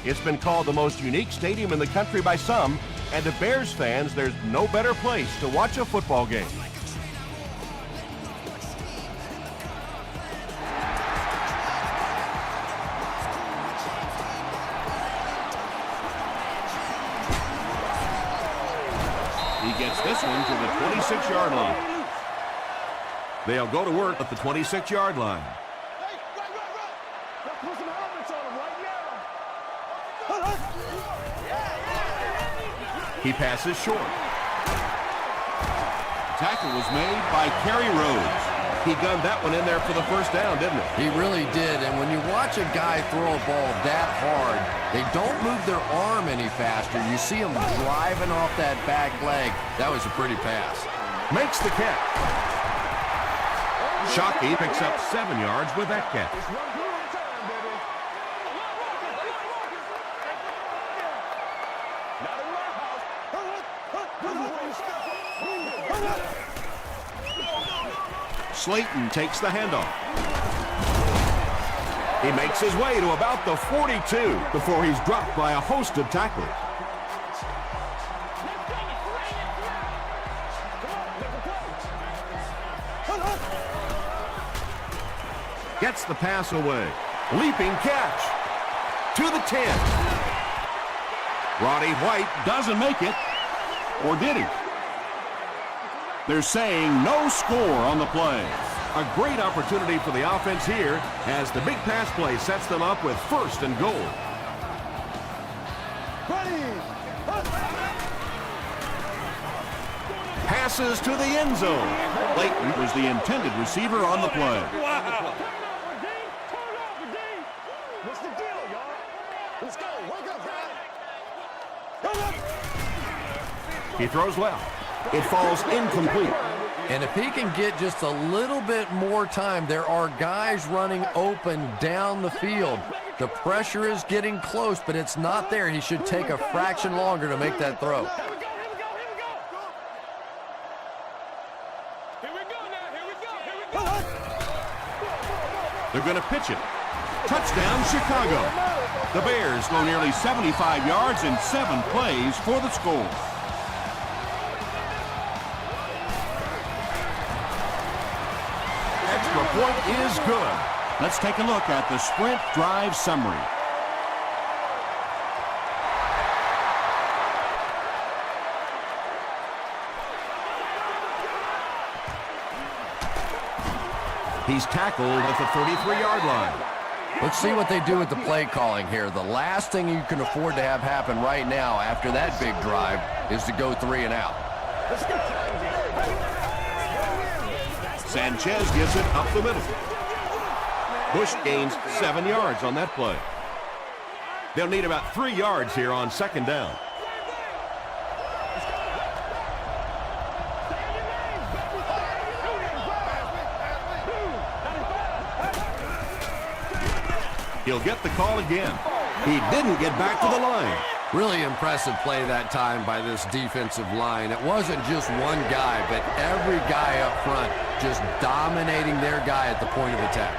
It's been called the most unique stadium in the country by some, and to Bears fans, there's no better place to watch a football game. He gets this one to the 26-yard line. They'll go to work at the 26-yard line. He passes short. Tackle was made by Kerry Rhodes. He gunned that one in there for the first down, didn't he? He really did, and when you watch a guy throw a ball that hard, they don't move their arm any faster. You see him driving off that back leg. That was a pretty pass. Makes the catch. Shockey picks up 7 yards with that catch. Slayton takes the handoff. He makes his way to about the 42 before he's dropped by a host of tacklers. Gets the pass away. Leaping catch. To the 10. Roddy White doesn't make it. Or did he? They're saying no score on the play. A great opportunity for the offense here as the big pass play sets them up with 1st and goal. Passes to the end zone. Layton was the intended receiver on the play. Wow. What's the deal, y'all? Let's go. Wake up, He throws left. It falls incomplete. And if he can get just a little bit more time, there are guys running open down the field. The pressure is getting close, but it's not there. He should take a fraction longer to make that throw. They're going to pitch it. Touchdown, Chicago. The Bears go nearly 75 yards in 7 plays for the score. Extra point is good. Let's take a look at the sprint drive summary. He's tackled at the 33-yard line. Let's see what they do with the play calling here. The last thing you can afford to have happen right now after that big drive is to go 3 and out. Sanchez gives it up the middle. Bush gains 7 yards on that play. They'll need about 3 yards here on 2nd down. He'll get the call again. He didn't get back to the line. Really impressive play that time by this defensive line. It wasn't just one guy, but every guy up front just dominating their guy at the point of attack.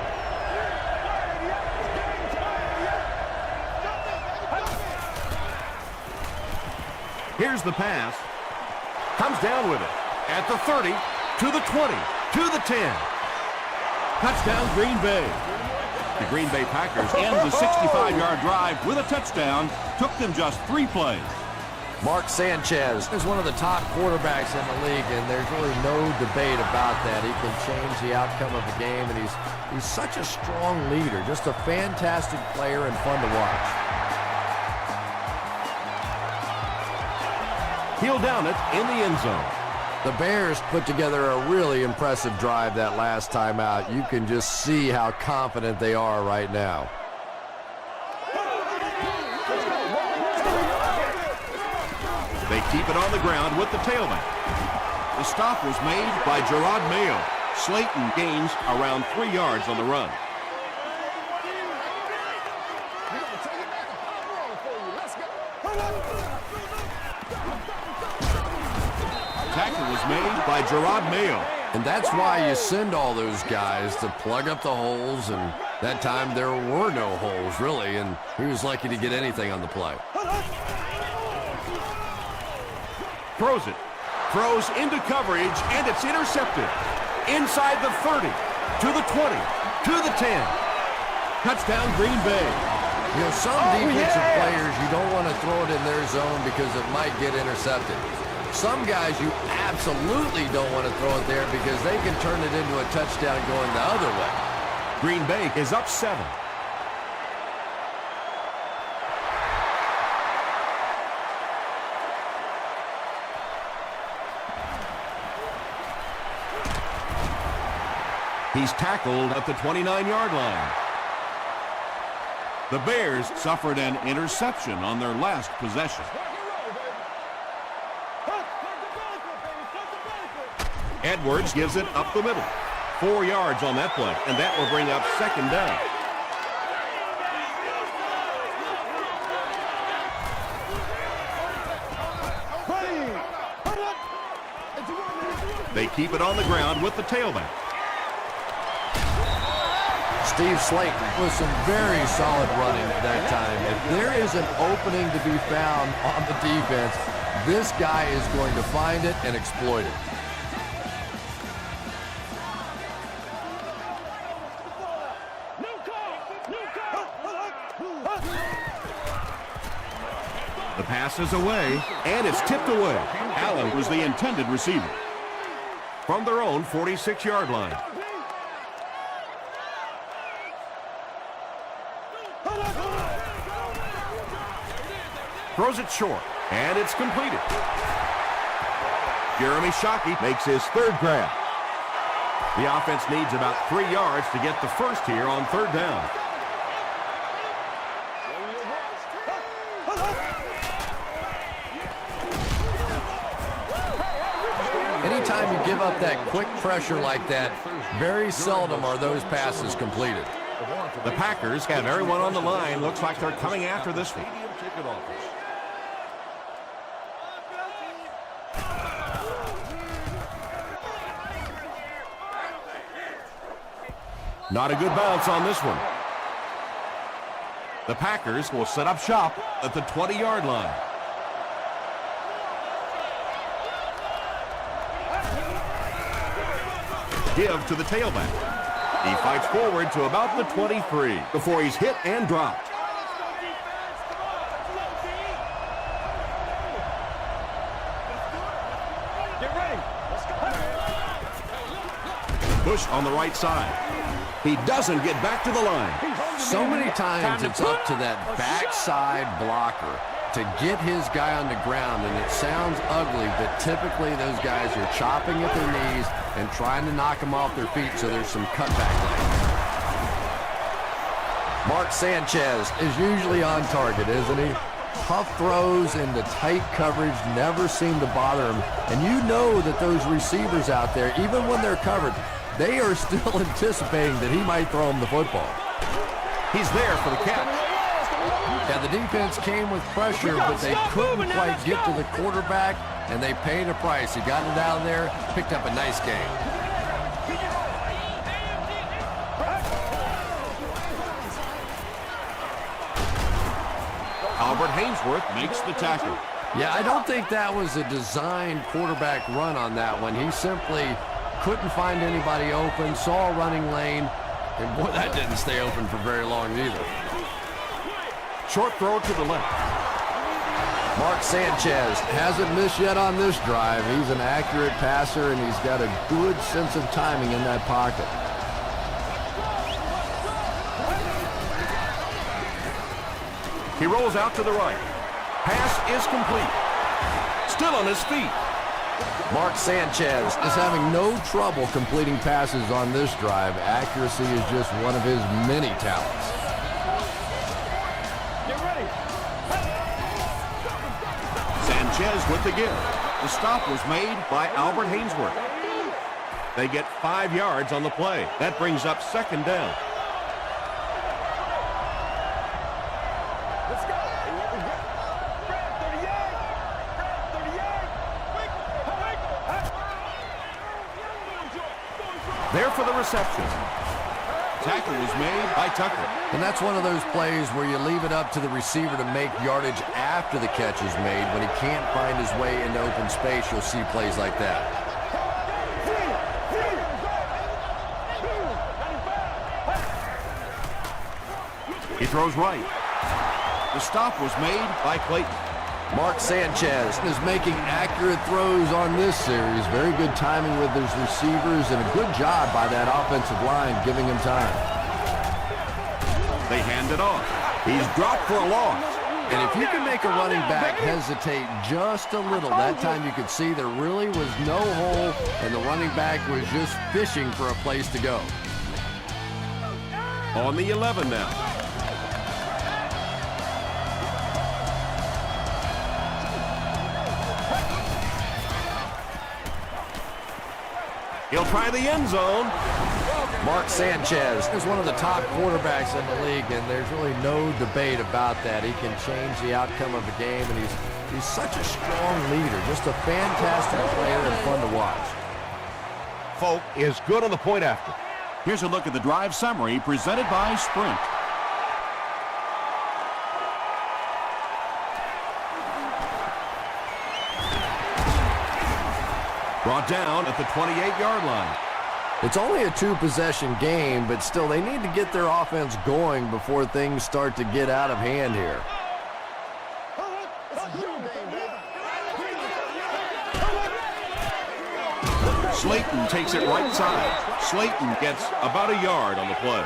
Here's the pass. Comes down with it. At the 30, to the 20, to the 10. Touchdown, Green Bay. The Green Bay Packers end the 65-yard drive with a touchdown. Took them just 3 plays. Mark Sanchez is one of the top quarterbacks in the league, and there's really no debate about that. He can change the outcome of the game, and he's such a strong leader, just a fantastic player and fun to watch. He'll down it in the end zone. The Bears put together a really impressive drive that last time out. You can just see how confident they are right now. They keep it on the ground with the tailback. The stop was made by Gerard Mayo. Slayton gains around 3 yards on the run. Tackle was made by Gerard Mayo. And that's why you send all those guys to plug up the holes and That time there were no holes, really, and he was lucky to get anything on the play. Throws it. Throws into coverage, and it's intercepted. Inside the 30, to the 20, to the 10. Touchdown, Green Bay. You know, some defensive players, you don't want to throw it in their zone because it might get intercepted. Some guys, you absolutely don't want to throw it there because they can turn it into a touchdown going the other way. Green Bay is up 7. He's tackled at the 29-yard line. The Bears suffered an interception on their last possession. Edwards gives it up the middle. 4 yards on that play, and that will bring up second down. They keep it on the ground with the tailback. Steve Slayton with some very solid running that time. If there is an opening to be found on the defense, this guy is going to find it and exploit it. The pass is away, and it's tipped away. Allen was the intended receiver. From their own 46-yard line. Throws it short, and it's completed. Jeremy Shockey makes his third grab. The offense needs about 3 yards to get the first here on third down. Anytime you give up that quick pressure like that, very seldom are those passes completed. The Packers have everyone on the line. Looks like they're coming after this one. Not a good bounce on this one. The Packers will set up shop at the 20-yard line. Give to the tailback. He fights forward to about the 23 before he's hit and dropped. Get ready. Let's go. Bush on the right side. He doesn't get back to the line. So many times it's up to that backside blocker to get his guy on the ground, and it sounds ugly, but typically those guys are chopping at their knees and trying to knock them off their feet so there's some cutback lane. Mark Sanchez is usually on target, isn't he? Tough throws into tight coverage never seem to bother him, and you know that those receivers out there, even when they're covered, they are still anticipating that he might throw him the football. He's there for the catch. Yeah, the defense came with pressure, but they couldn't quite get to the quarterback, and they paid a price. He got it out of there, picked up a nice game. Albert Hainsworth makes the tackle. Yeah, I don't think that was a designed quarterback run on that one. He simply couldn't find anybody open, saw a running lane, and boy, that didn't stay open for very long either. Short throw to the left. Mark Sanchez hasn't missed yet on this drive. He's an accurate passer, and he's got a good sense of timing in that pocket. He rolls out to the right. Pass is complete. Still on his feet. Mark Sanchez is having no trouble completing passes on this drive. Accuracy is just one of his many talents. Get ready. Sanchez with the give. The stop was made by Albert Hainsworth. They get 5 yards on the play. That brings up second down. Let's go. Grab 38. Grab 38. There for the reception. tackle was made by Tucker. And that's one of those plays where you leave it up to the receiver to make yardage after the catch is made. When he can't find his way into open space, you'll see plays like that. He throws right. The stop was made by Clayton. Mark Sanchez is making accurate throws on this series. Very good timing with his receivers and a good job by that offensive line giving him time. They hand it off. He's dropped for a loss. And if you can make a running back hesitate just a little, that time you could see there really was no hole and the running back was just fishing for a place to go. On the 11 now. He'll try the end zone. Mark Sanchez is one of the top quarterbacks in the league, and there's really no debate about that. He can change the outcome of a game, and he's such a strong leader. Just a fantastic player and fun to watch. Folk is good on the point after. Here's a look at the drive summary presented by Sprint. Brought down at the 28-yard line. It's only a two-possession game, but still they need to get their offense going before things start to get out of hand here. Slayton takes it right side. Slayton gets about a yard on the play.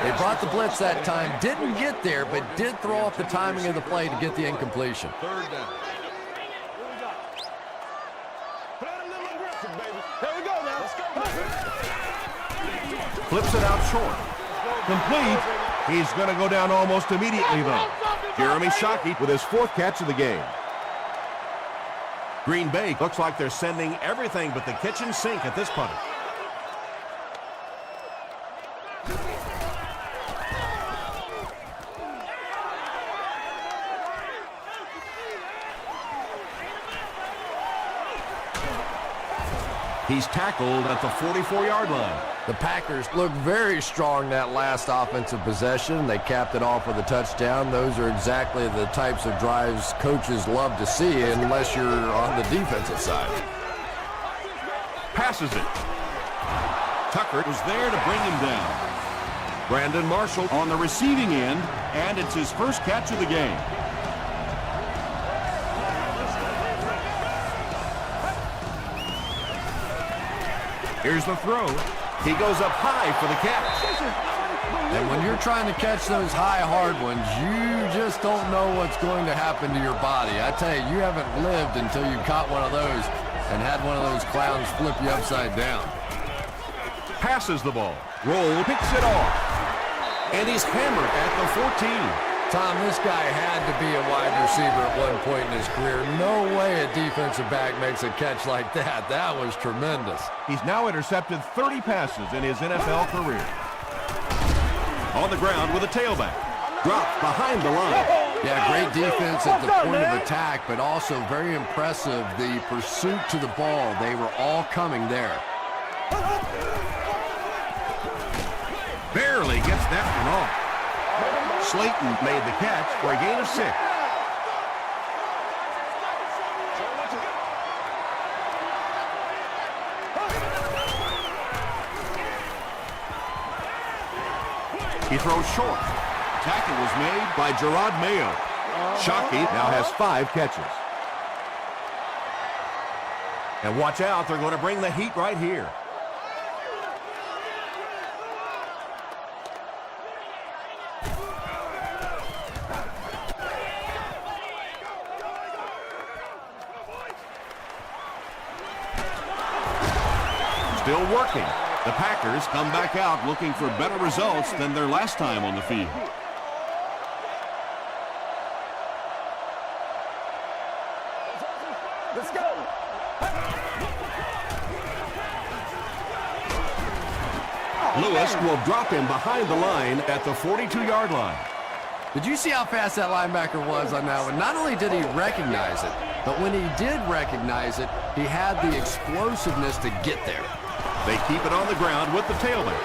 They brought the blitz that time, didn't get there, but did throw off the timing of the play to get the incompletion. Third down. There we go now. Let's go. Flips it out short. Complete. He's going to go down almost immediately, though. Jeremy Shockey with his fourth catch of the game. Green Bay looks like they're sending everything but the kitchen sink at this punt. He's tackled at the 44-yard line. The Packers looked very strong that last offensive possession. They capped it off with a touchdown. Those are exactly the types of drives coaches love to see unless you're on the defensive side. Passes it. Tucker was there to bring him down. Brandon Marshall On the receiving end, and it's his first catch of the game. Here's the throw. He goes up high for the catch. And when you're trying to catch those high, hard ones, you just don't know what's going to happen to your body. I tell you, you haven't lived until you caught one of those and had one of those clowns flip you upside down. Passes the ball. Roll, picks it off. And he's hammered at the 14. Tom, this guy had to be a wide receiver at one point in his career. No way a defensive back makes a catch like that. That was tremendous. He's now intercepted 30 passes in his NFL career. On the ground with a tailback. Dropped behind the line. Yeah, great defense at the point of attack, but also very impressive, the pursuit to the ball. They were all coming there. Barely gets that one off. Slayton made the catch for a gain of 6. He throws short. Tackle was made by Gerard Mayo. Shockey now has 5 catches. And watch out, they're going to bring the heat right here. Still working. The Packers come back out looking for better results than their last time on the field. Let's go. Lewis will drop him behind the line at the 42-yard line. Did you see how fast that linebacker was on that one? Not only did he recognize it, but when he did recognize it, he had the explosiveness to get there. They keep it on the ground with the tailback.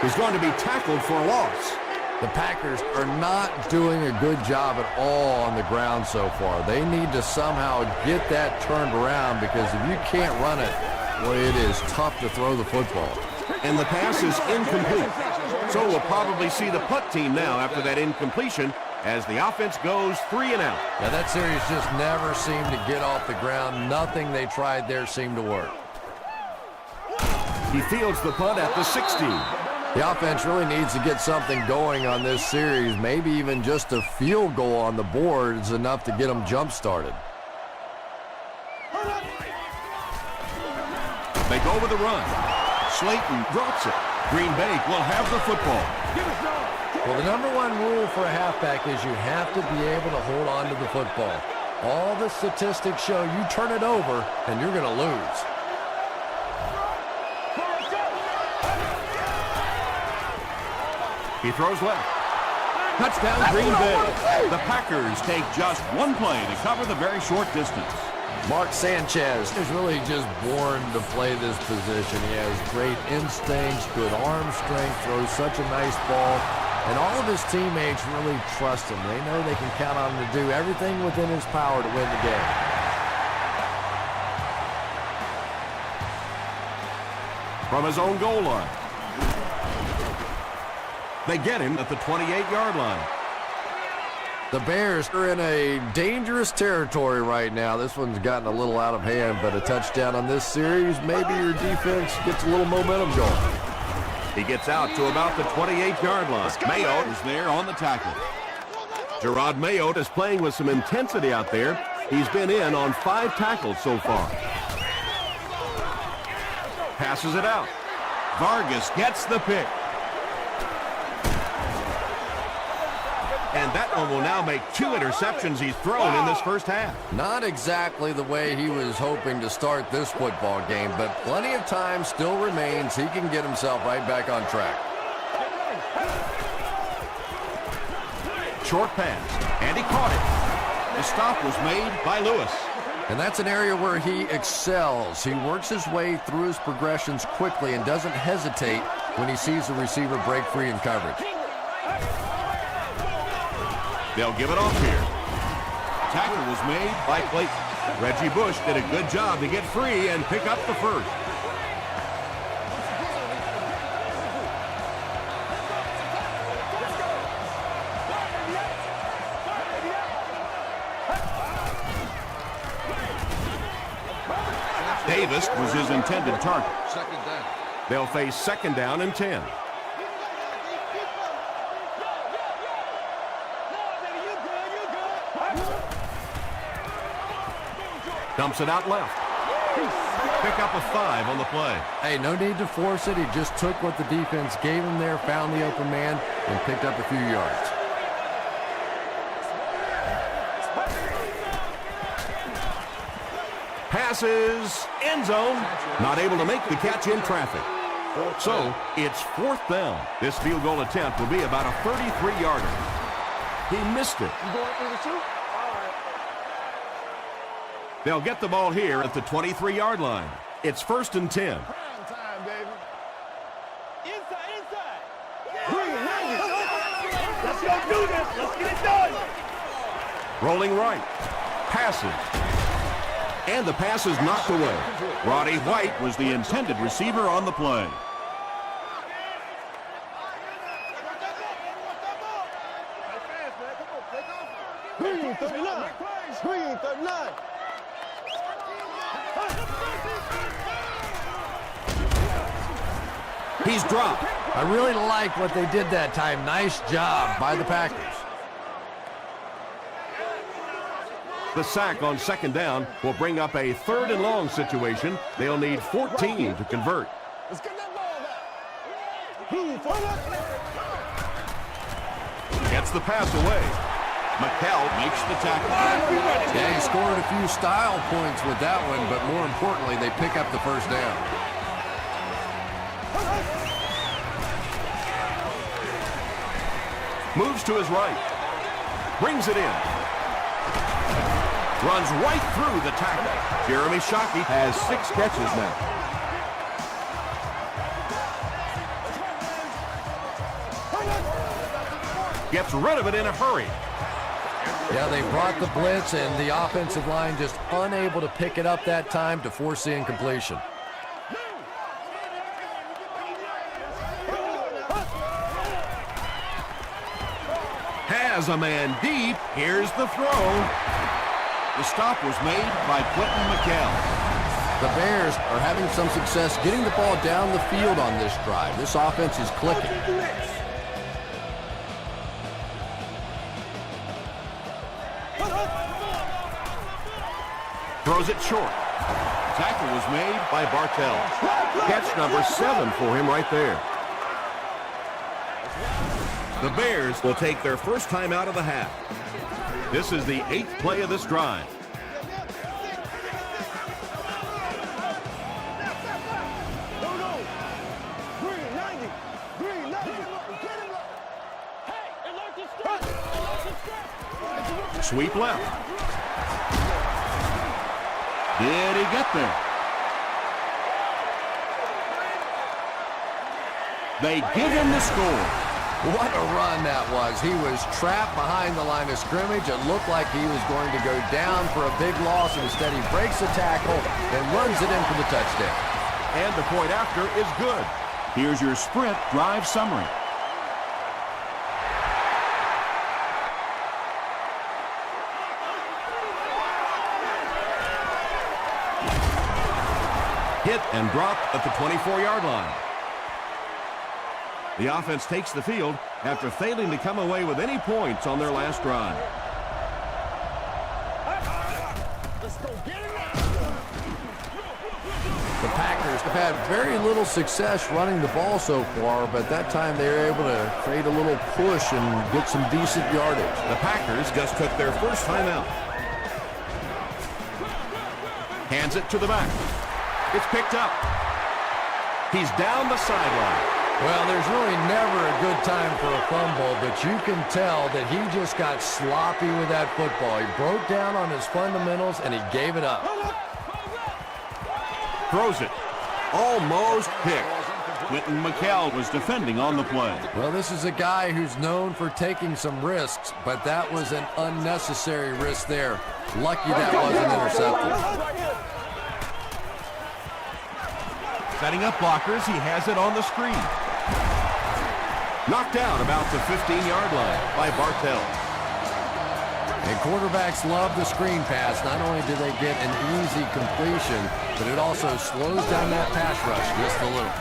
He's going to be tackled for a loss. The Packers are not doing a good job at all on the ground so far. They need to somehow get that turned around, because if you can't run it, well, it is tough to throw the football. And the pass is incomplete. So we'll probably see the punt team now after that incompletion as the offense goes 3 and out. Now, that series just never seemed to get off the ground. Nothing they tried there seemed to work. He fields the punt at the 16. The offense really needs to get something going on this series. Maybe even just a field goal on the board is enough to get them jump-started. They go with the run. Slayton drops it. Green Bay will have the football. Well, the number one rule for a halfback is you have to be able to hold on to the football. All the statistics show you turn it over and you're going to lose. He throws left. Touchdown, Green Bay. The Packers take just one play to cover the very short distance. Mark Sanchez is really just born to play this position. He has great instincts, good arm strength, throws such a nice ball, and all of his teammates really trust him. They know they can count on him to do everything within his power to win the game. From his own goal line. They get him at the 28-yard line. The Bears are in a dangerous territory right now. This one's gotten a little out of hand, but a touchdown on this series, maybe your defense gets a little momentum going. He gets out to about the 28-yard line. Mayo is there on the tackle. Gerard Mayo is playing with some intensity out there. He's been in on 5 tackles so far. Passes it out. Vargas gets the pick. And that one will now make 2 interceptions he's thrown in this first half. Not exactly the way he was hoping to start this football game, but plenty of time still remains. He can get himself right back on track. Short pass, and he caught it. The stop was made by Lewis. And that's an area where he excels. He works his way through his progressions quickly and doesn't hesitate when he sees the receiver break free in coverage. They'll give it off here. Tackle was made By Clayton. Reggie Bush did a good job to get free and pick up the first. Davis was his intended target. They'll face 2nd down and 10. Dumps it out left. Pick up a 5 on the play. Hey, no need to force it. He just took what the defense gave him there, found the open man, and picked up a few yards. Passes, end zone. Not able to make the catch in traffic. So, it's 4th down. This field goal attempt will be about a 33-yarder. He missed it. They'll get the ball here at the 23-yard line. It's 1st and 10. Time, baby. Inside. Bring it. Let's go do this. Let's get it done. Rolling right. Passes. And the pass is knocked away. Roddy White was the intended receiver on the play. Green 39. Green 39. He's dropped. I really like what they did that time. Nice job by the Packers. The sack on 2nd down will bring up a 3rd and long situation. They'll need 14 to convert. Let's get that ball back. Green 39. Gets the pass away. McCall makes the tackle. Yeah, he scored a few style points with that one, but more importantly, they pick up the first down. Moves to his right. Brings it in. Runs right through the tackle. Jeremy Shockey has 6 catches now. Gets rid of it in a hurry. Yeah, they brought the blitz, and the offensive line just unable to pick it up that time to force the incompletion. Has a man deep. Here's the throw. The stop was made by Quentin McKell. The Bears are having some success getting the ball down the field on this drive. This offense is clicking. Throws it short. Tackle was made By Bartell. Catch number 7 for him right there. The Bears will take their first time out of the half. This is the 8th play of this drive. Sweep left. Did he get there? They give him the score. What a run that was. He was trapped behind the line of scrimmage. It looked like he was going to go down for a big loss. Instead, he breaks the tackle and runs it in for the touchdown. And the point after is good. Here's your sprint drive summary. Hit and dropped at the 24-yard line. The offense takes the field after failing to come away with any points on their last drive. The Packers have had very little success running the ball so far, but that time they were able to create a little push and get some decent yardage. The Packers just took their first time out. Hands it to the back. It's picked up. He's down the sideline. Well, there's really never a good time for a fumble, but you can tell that he just got sloppy with that football. He broke down on his fundamentals, and he gave it up. Throws it. Almost picked. Quentin McKell was defending on the play. Well, this is a guy who's known for taking some risks, but that was an unnecessary risk there. Lucky that wasn't intercepted. Setting up blockers, he has it on the screen. Knocked out about the 15-yard line by Bartell. And quarterbacks love the screen pass. Not only do they get an easy completion, but it also slows down that pass rush just a little.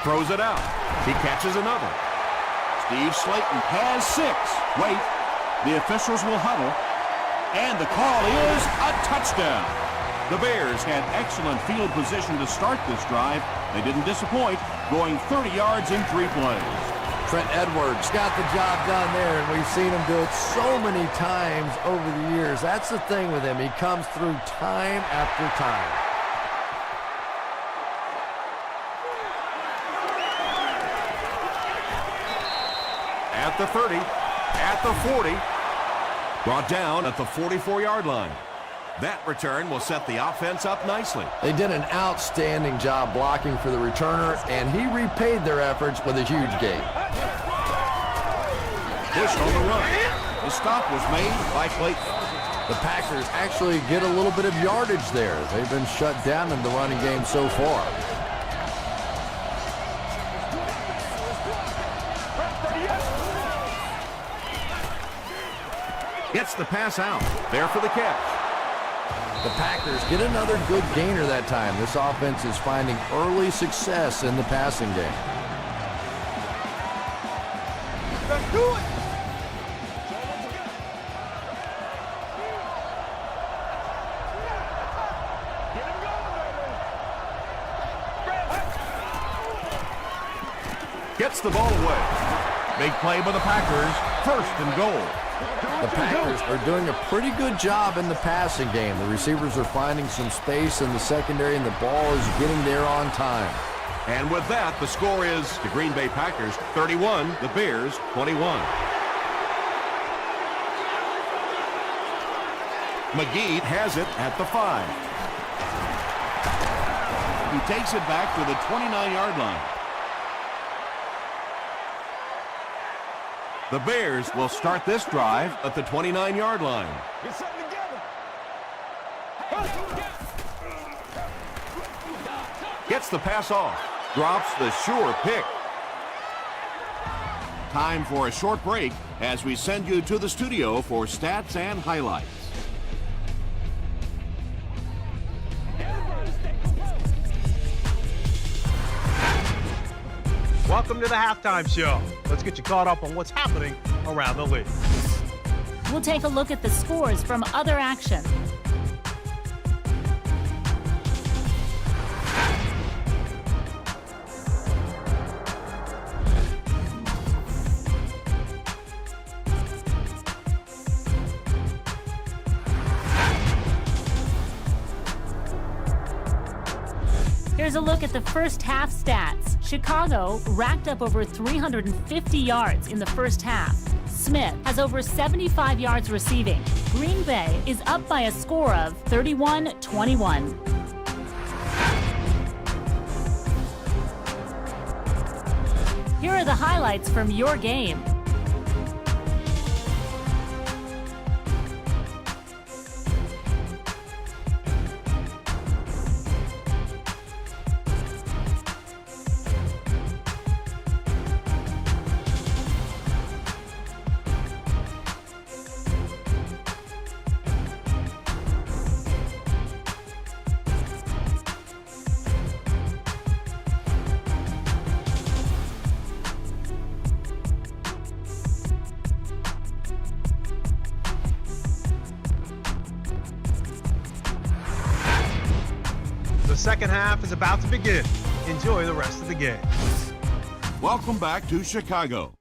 Throws it out. He catches another. Steve Slayton has 6. Wait, the officials will huddle, and the call is a touchdown. The Bears Had excellent field position to start this drive. They didn't disappoint, going 30 yards in 3 plays. Trent Edwards got the job done there, and we've seen him do it so many times over the years. That's the thing with him. He comes through time after time. at the 30, at the 40, brought down at the 44-yard line. That return will set the offense up nicely. They did an outstanding job blocking for the returner, and he repaid their efforts with a huge gain. Push on the run. The stop was made by Clayton. The Packers actually get a little bit of yardage there. They've been shut down in the running game so far. Gets the pass out. There for the catch. The Packers get another good gainer that time. This offense is finding early success in the passing game. Let's do it! Gets the ball away. Big play by the Packers. First and goal. The Packers are doing a pretty good job in the passing game. The receivers are finding some space in the secondary, and the ball is getting there on time. And with that, the score is the Green Bay Packers 31, the Bears 21. McGee has it at the 5. He takes it back to the 29-yard line. The Bears will start this drive at the 29-yard line. Get something together. Gets the pass off. Drops the sure pick. Time for a short break as we send you to the studio for stats and highlights. Welcome to the halftime show. Let's get you caught up on what's happening around the league. We'll take a look at the scores from other action. Here's a look at the first half stats. Chicago racked up over 350 yards in the first half. Smith has over 75 yards receiving. Green Bay is up by a score of 31-21. Here are the highlights from your game. The second half is about to begin. Enjoy the rest of the game. Welcome back to Chicago.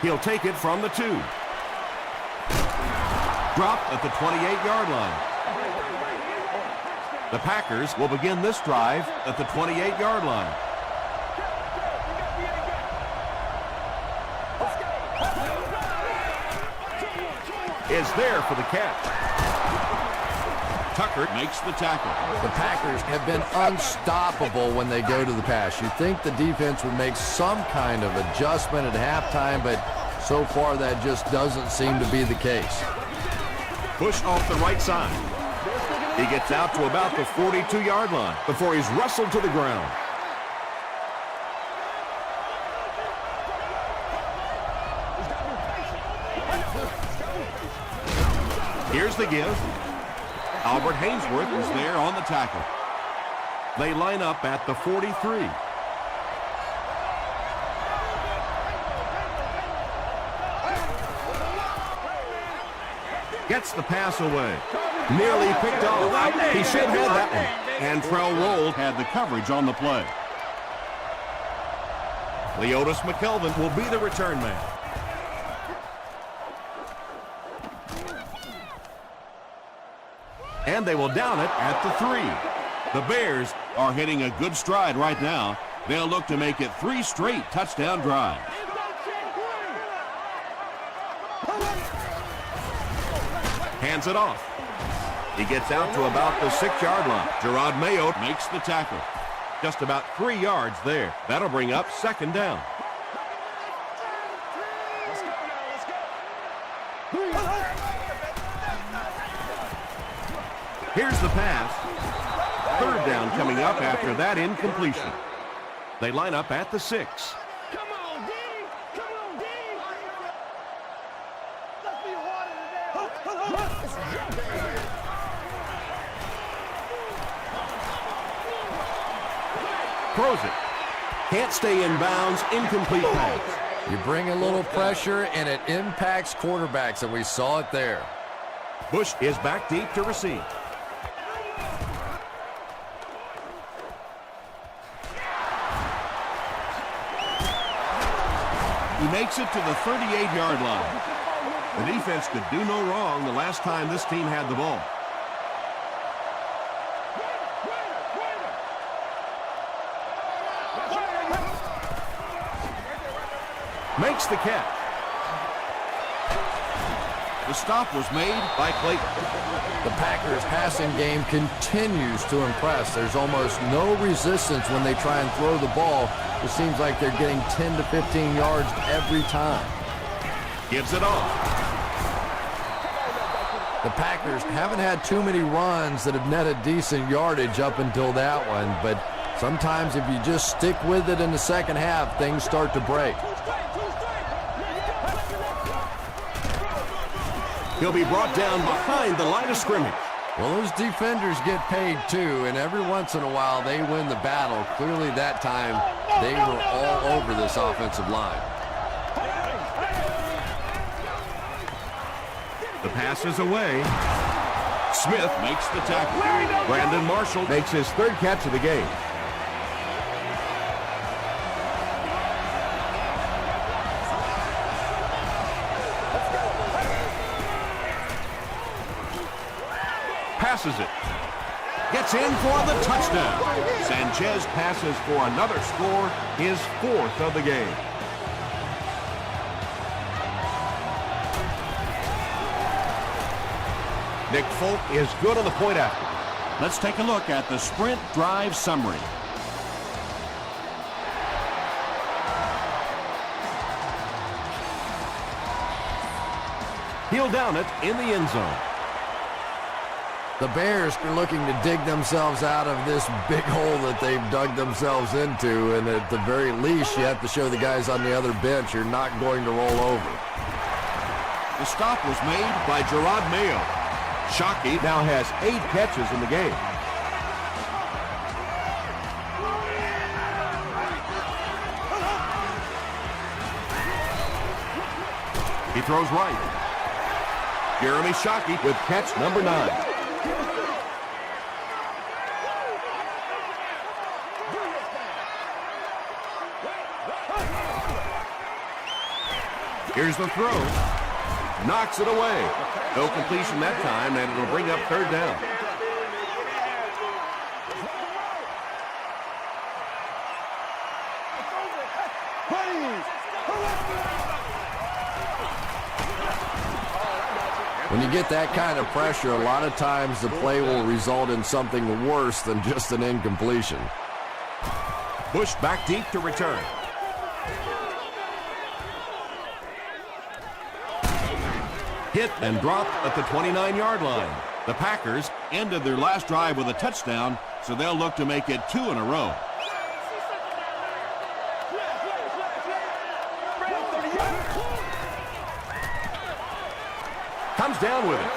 He'll take it from the 2. Dropped at the 28-yard line. The Packers will begin this drive at the 28-yard line. Is there for the catch. Tucker Makes the tackle. The Packers have been unstoppable when they go to the pass. You'd think the defense would make some kind of adjustment at halftime, but so far that just doesn't seem to be the case. Push off the right side. He gets out to about the 42-yard line before he's wrestled to the ground. Here's the give. Albert Hainsworth is there on the tackle. They line up at the 43. Gets the pass away. Nearly picked off. He should have that one. And Trell Roll had the coverage on the play. Leotis McKelvin will be the return man. And they will down it at the 3. The Bears are hitting a good stride right now. They'll look to make it 3 straight touchdown drives. Hands it off. He gets out to about the 6-yard line. Gerard Mayo Makes the tackle. just about 3 yards there. That'll bring up second down. Here's the pass. Third down coming up after that incompletion. They line up at the 6. Come on, D! Come on, D! Let's be water today. Throws it. Can't stay in bounds. Incomplete pass. You bring a little pressure, and it impacts quarterbacks, and we saw it there. Bush is back deep to receive. He makes it to the 38-yard line. The defense could do no wrong the last time this team had the ball. Makes the catch. The stop was made by Clayton. The Packers' passing game continues to impress. There's almost no resistance when they try and throw the ball. It seems like they're getting 10 to 15 yards every time. Gives it off. The Packers haven't had too many runs that have netted decent yardage up until that one, but sometimes if you just stick with it in the second half, things start to break. He'll be brought down behind the line of scrimmage. Well, those defenders get paid too, and every once in a while they win the battle. Clearly that time they were all over this offensive line. The pass is away. Smith Makes the tackle. Brandon Marshall makes his third catch of the game. Passes it. Gets in for the touchdown. Sanchez passes for another score, his fourth of the game. Nick Folk is good on the point after. Let's take a look at the sprint drive summary. He'll down it in the end zone. The Bears are looking to dig themselves out of this big hole that they've dug themselves into, and at the very least, you have to show the guys on the other bench you're not going to roll over. The stop was made by Gerard Mayo. Shockey now has 8 catches in the game. He throws right. Jeremy Shockey with catch number 9. Here's the throw. Knocks it away. No completion that time, and it'll bring up third down. When you get that kind of pressure, a lot of times the play will result in something worse than just an incompletion. Bush back deep to return. Hit and dropped at the 29-yard line. The Packers Ended their last drive with a touchdown, so they'll look to make it 2 in a row. comes down with it.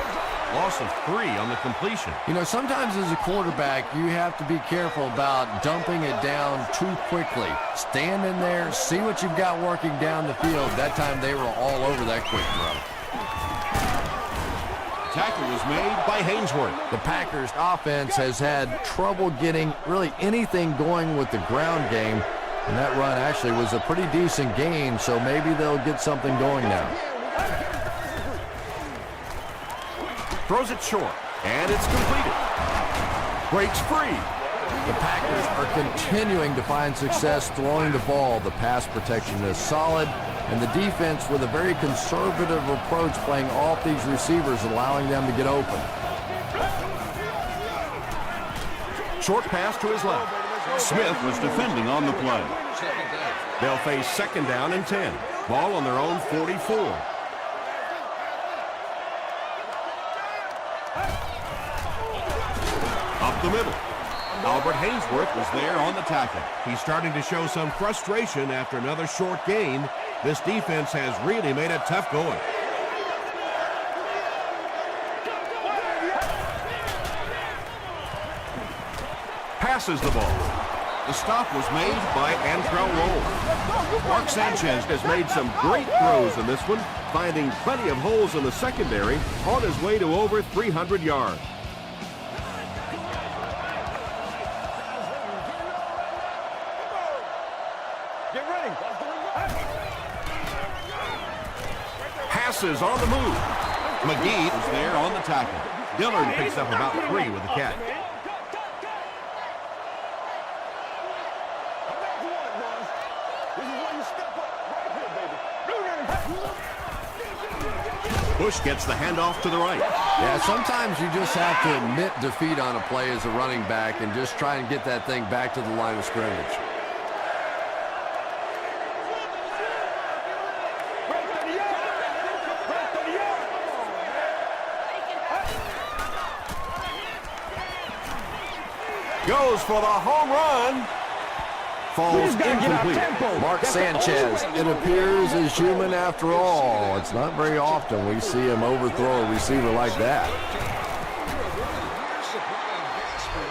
Loss of 3 on the completion. You know, sometimes as a quarterback, you have to be careful about dumping it down too quickly. Stand in there, see what you've got working down the field. That time they were all over that quick throw. Tackle was made by Hainsworth. The Packers offense has had trouble getting really anything going with the ground game, and that run actually was a pretty decent gain, so maybe they'll get something going now. Throws it short, and it's completed. Breaks free. The Packers are continuing to find success throwing the ball. The pass protection is solid, and the defense with a very conservative approach playing off these receivers, allowing them to get open. Short pass to his left. Smith was defending on the play. They'll face 2nd down and 10. Ball on their own 44. Up the middle. Albert Hainsworth was there on the tackle. He's starting to show some frustration after another short gain. This defense has really made it tough going. Passes the ball. The stop was made by Antrell Roll. Mark Sanchez has made some great throws in this one, finding plenty of holes in the secondary on his way to over 300 yards. Passes on the move. McGee is there on the tackle. Dillard picks up about 3 with the catch. Bush gets the handoff to the right. Yeah, sometimes you just have to admit defeat on a play as a running back and just try and get that thing back to the line of scrimmage. Goes for the home run. Falls incomplete. Mark Sanchez, it appears, is human after all. It's not very often we see him overthrow a receiver like that.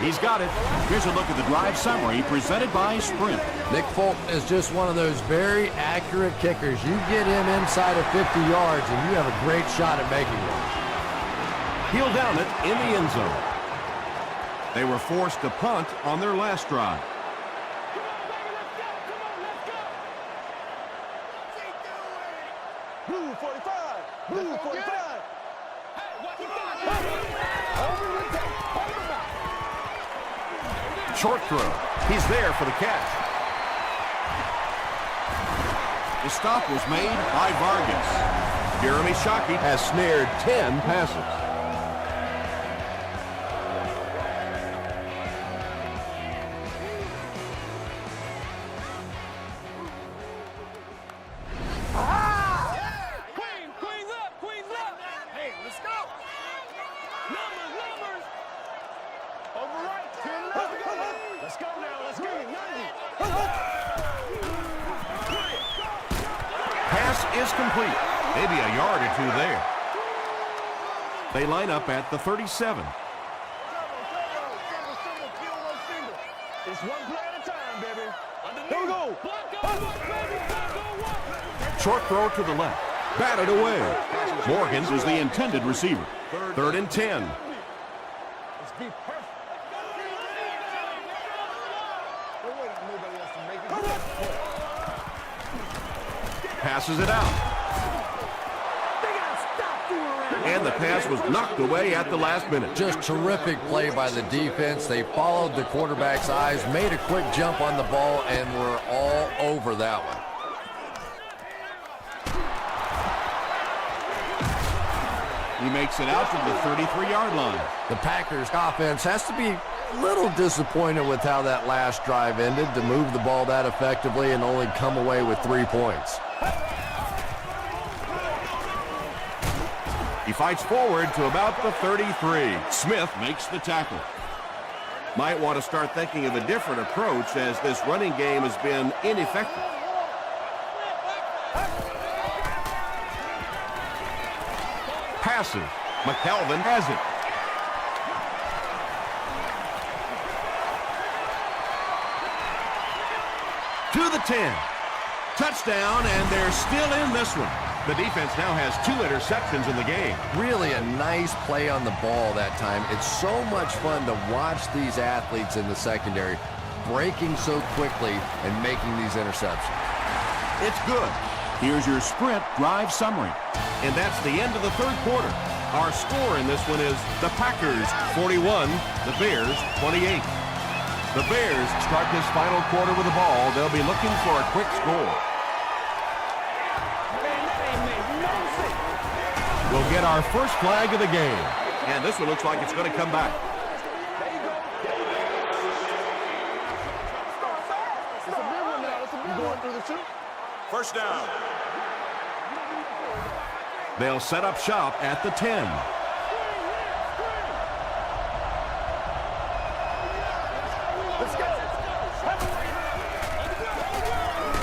He's got it. Here's a look at the drive summary presented by Sprint. Nick Fulton is just one of those very accurate kickers. You get him inside of 50 yards and you have a great shot at making one. He'll down it in the end zone. They were forced to punt on their last drive. Blue 45. Blue 45. Short throw. He's there for the catch. The stop was made by Vargas. Jeremy Shockey has snared 10 passes. Is complete. Maybe a yard or 2 there. They line up at the 37. It's one play at a time, baby. Here we go. Short throw to the left. Batted away. Morgan is the intended receiver. 3rd and 10. Let's be perfect. Passes it out. And the pass was knocked away at the last minute. Just terrific play by the defense. They followed the quarterback's eyes, made a quick jump on the ball, and were all over that one. He makes it out to the 33-yard line. The Packers offense has to be a little disappointed with how that last drive ended, to move the ball that effectively and only come away with 3 points. He fights forward to about the 33. Smith Makes the tackle. might want to start thinking of a different approach, as this running game has been ineffective. Passes. McKelvin has it. To the 10. Touchdown, and they're still in this one. The defense now has 2 interceptions in the game. Really a nice play on the ball that time. It's so much fun to watch these athletes in the secondary breaking so quickly and making these interceptions. It's good. Here's your Sprint drive summary. And that's the end of the 3rd quarter. Our score in this one is the Packers 41, the Bears 28. The Bears start this final quarter with the ball. They'll be looking for a quick score. We'll get our first flag of the game. And this one looks like it's going to come back. First down. They'll set up shop at the 10.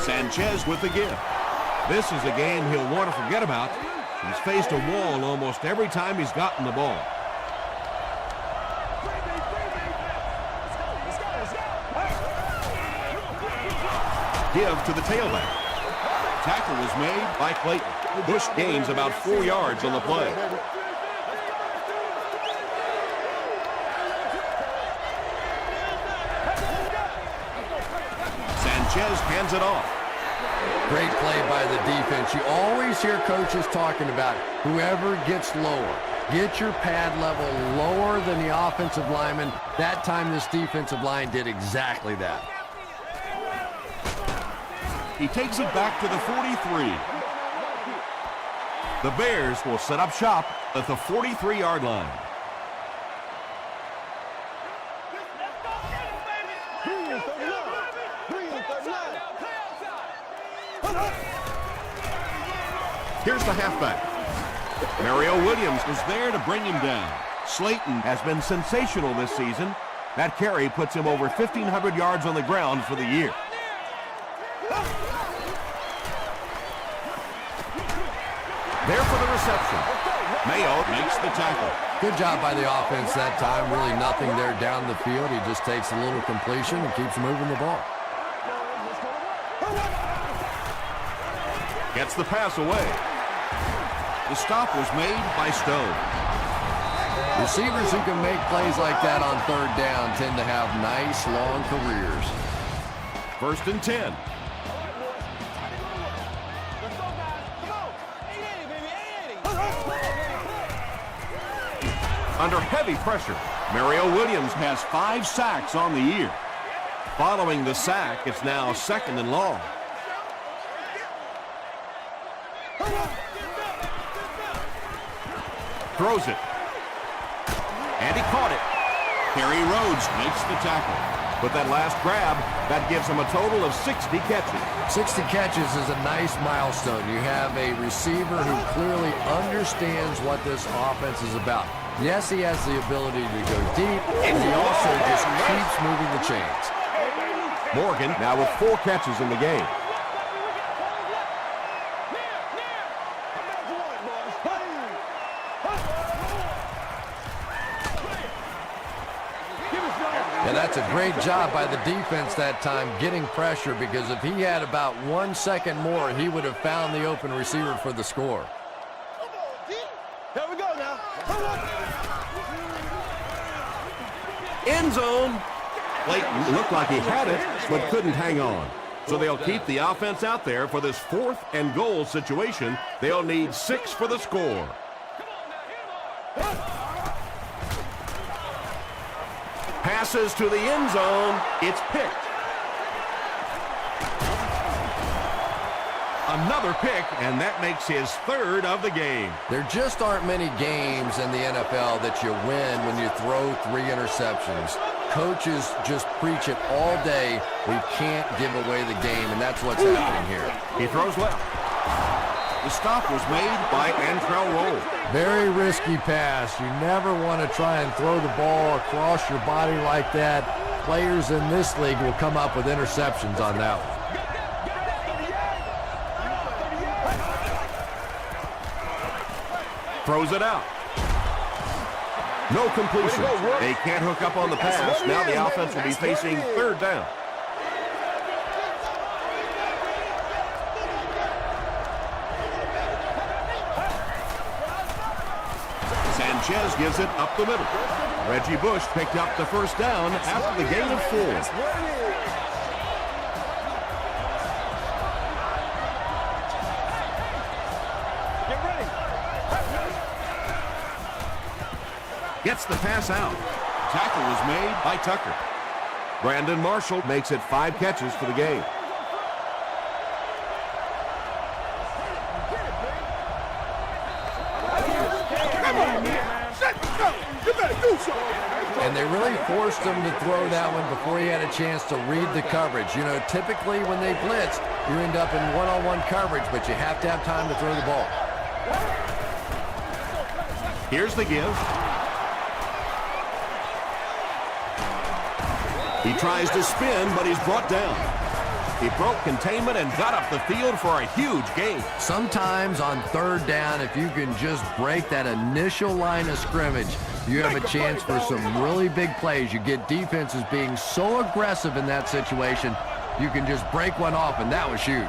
Sanchez with the give. This is a game he'll want to forget about. He's faced a wall almost every time he's gotten the ball. Give to the tailback. Tackle was made by Clayton. Bush gains about 4 yards on the play. Sanchez hands it off. Great play by the defense. You always hear coaches talking about whoever gets lower. Get your pad level lower than the offensive lineman. That time this defensive line did exactly that. He takes it back to the 43. The Bears will set up shop at the 43-yard line. Here's the halfback. Mario Williams Was there to bring him down. Slayton has been sensational this season. That carry puts him over 1,500 yards on the ground for the year. There for the reception. Mayo makes the tackle. Good job by the offense that time. Really nothing there down the field. He just takes a little completion and keeps moving the ball. Gets the pass away. The stop was made by Stone. Receivers who can make plays like that on third down tend to have nice, long careers. 1st and 10. Under heavy pressure, Mario Williams Has 5 sacks on the year. following the sack. It's now 2nd and long. Throws it. And he caught it. Kerry Rhodes makes the tackle. But that last grab, that gives him a total of 60 catches. 60 catches is a nice milestone. You have a receiver who clearly understands what this offense is about. Yes, he has the ability to go deep, and he also just keeps moving the chains. Morgan now with 4 catches in the game. And that's a great job by the defense that time getting pressure, because if he had about 1 second more, he would have found the open receiver for the score. Here we go now. Come on. End zone. Clayton looked like he had it, but couldn't hang on. So they'll keep the offense out there for this 4th and goal situation. They'll need 6 for the score. Passes to the end zone. It's picked. Another pick, and that makes his 3rd of the game. There just aren't many games in the NFL that you win when you throw 3 interceptions. Coaches just preach it all day. We can't give away the game, and that's what's happening here. He throws left. The stop was made by Antrell Roll. Very risky pass. You never want to try and throw the ball across your body like that. Players in this league will come up with interceptions on that one. Throws it out. No completion. They can't hook up on the pass. Now the offense will be facing 3rd down. Sanchez gives it up the middle. Reggie Bush picked up the 1st down after the gain of 4. Gets the pass out. Tackle was made by Tucker. Brandon Marshall makes it 5 catches for the game. And they really forced him to throw that one before he had a chance to read the coverage. You know, typically when they blitz, you end up in one-on-one coverage, but you have to have time to throw the ball. Here's the give. He tries to spin, but he's brought down. He broke containment and got up the field for a huge gain. Sometimes on 3rd down, if you can just break that initial line of scrimmage, you have a chance for some really big plays. You get defenses being so aggressive in that situation, you can just break one off, and that was huge.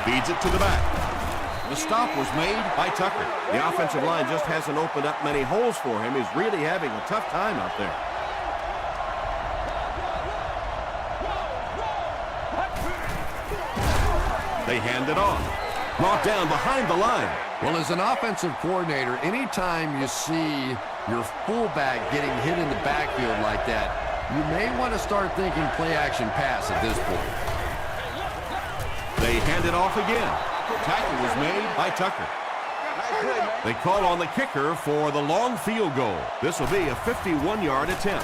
Feeds it to the back. The stop was made by Tucker. The offensive line just hasn't opened up many holes for him. He's really having a tough time out there. They hand it off. Brought down behind the line. Well, as an offensive coordinator, anytime you see your fullback getting hit in the backfield like that, you may want to start thinking play-action pass at this point. They hand it off again. Tackle was made by Tucker. They call on the kicker for the long field goal. This will be a 51-yard attempt.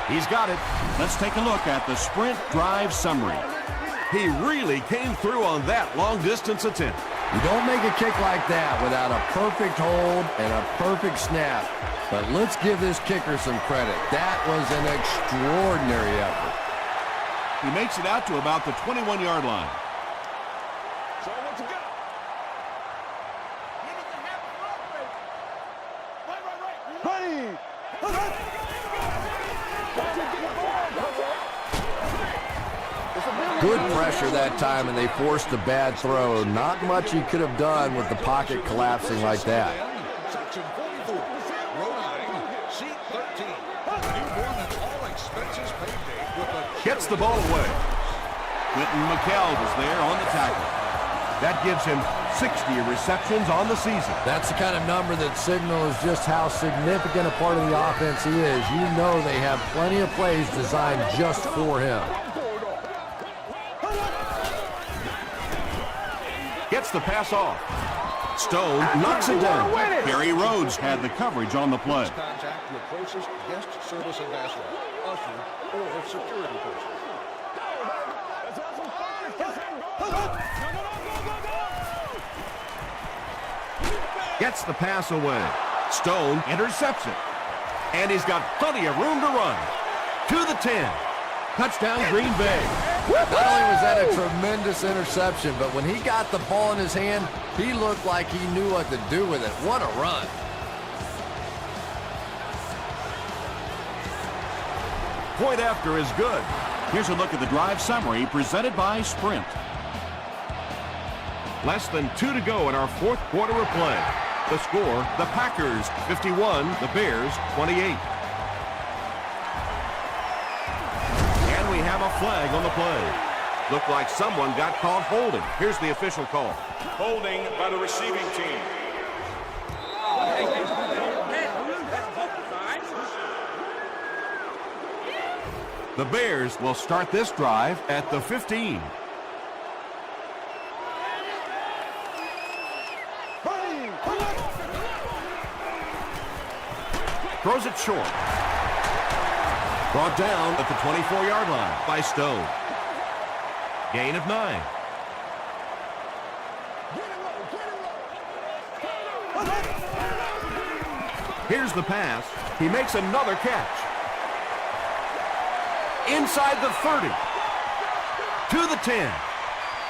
He's got it. Let's take a look at the sprint drive summary. He really came through on that long-distance attempt. You don't make a kick like that without a perfect hold and a perfect snap. But let's give this kicker some credit. That was an extraordinary effort. He makes it out to about the 21-yard line. So let's go. Ready. Good pressure that time, and they forced a bad throw. Not much he could have done with the pocket collapsing like that. Section 44, row 9, seat 13. Newborn and all expenses paid day with a Gets the ball away. Quentin McKell was there on the tackle. That gives him 60 receptions on the season. That's the kind of number that signals just how significant a part of the offense he is. You know they have plenty of plays designed just for him. Gets the pass off. Stone knocks it down. Barry Rhodes had the coverage on the play. contact with closest guest service ambassador, usher, or security person. Gets the pass away. Stone intercepts it. And he's got plenty of room to run. To the 10. Touchdown, Green Bay. Not only was that a tremendous interception, but when he got the ball in his hand, he looked like he knew what to do with it. What a run. Point after is good. Here's a look at the drive summary presented by Sprint. Less than 2 to go in our fourth quarter of play. The score, the Packers 51, the Bears 28. And we have a flag on the play. Looked like someone got caught holding. Here's the official call. Holding by the receiving team. The Bears will start this drive at the 15. Throws it short. Brought down at the 24-yard line by Stone. Gain of 9. Here's the pass. He makes another catch. Inside the 30. To the 10.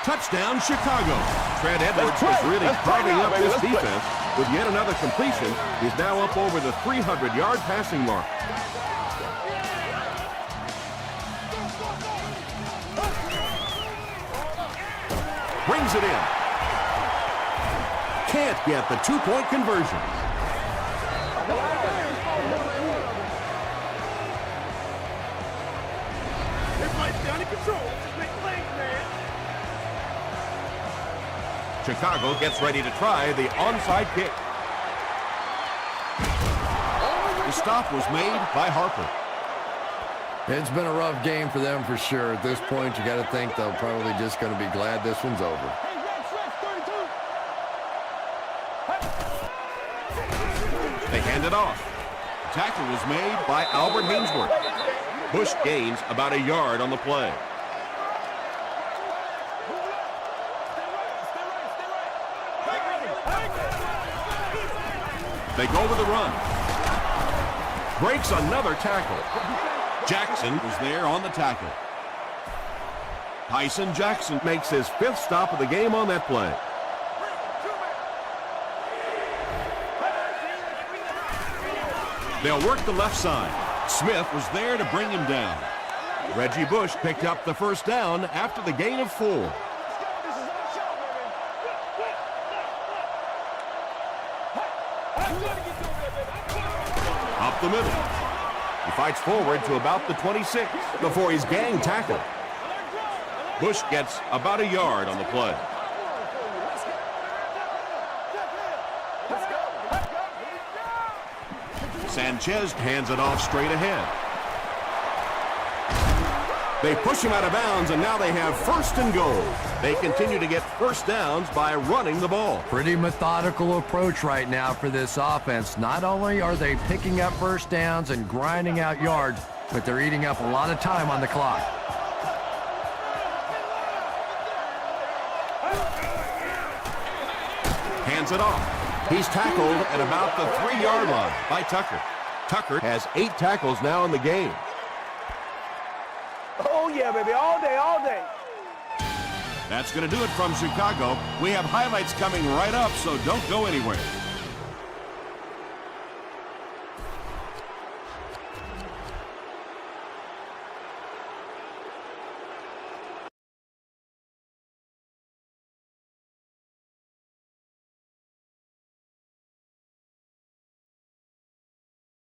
Touchdown, Chicago. Trent Edwards is really carving up this defense. With yet another completion, he's now up over the 300-yard passing mark. Brings it in. Can't get the 2-point conversion. Everybody's down in control. Big legs, man. Chicago gets ready to try the onside kick. The stop was made by Harper. It's been a rough game for them for sure. At this point, you got to think they're probably just going to be glad this one's over. They hand it off. The tackle was made by Albert Hainsworth. Bush gains about a yard on the play. They go with the run. Breaks another tackle. Jackson was there on the tackle. Tyson Jackson makes his 5th stop of the game on that play. They'll work the left side. Smith was there to bring him down. Reggie Bush picked up the first down after the gain of 4. Up the middle. He fights forward to about the 26 before he's gang tackled. Bush gets about a yard on the play. Sanchez hands it off straight ahead. They push him out of bounds, and now they have first and goal. They continue to get first downs by running the ball. Pretty methodical approach right now for this offense. Not only are they picking up first downs and grinding out yards, but they're eating up a lot of time on the clock. Hands it off. He's tackled at about the 3-yard line by Tucker. Tucker has 8 tackles now in the game. Oh, yeah, baby. All day, all day. That's going to do it from Chicago. We have highlights coming right up, so don't go anywhere.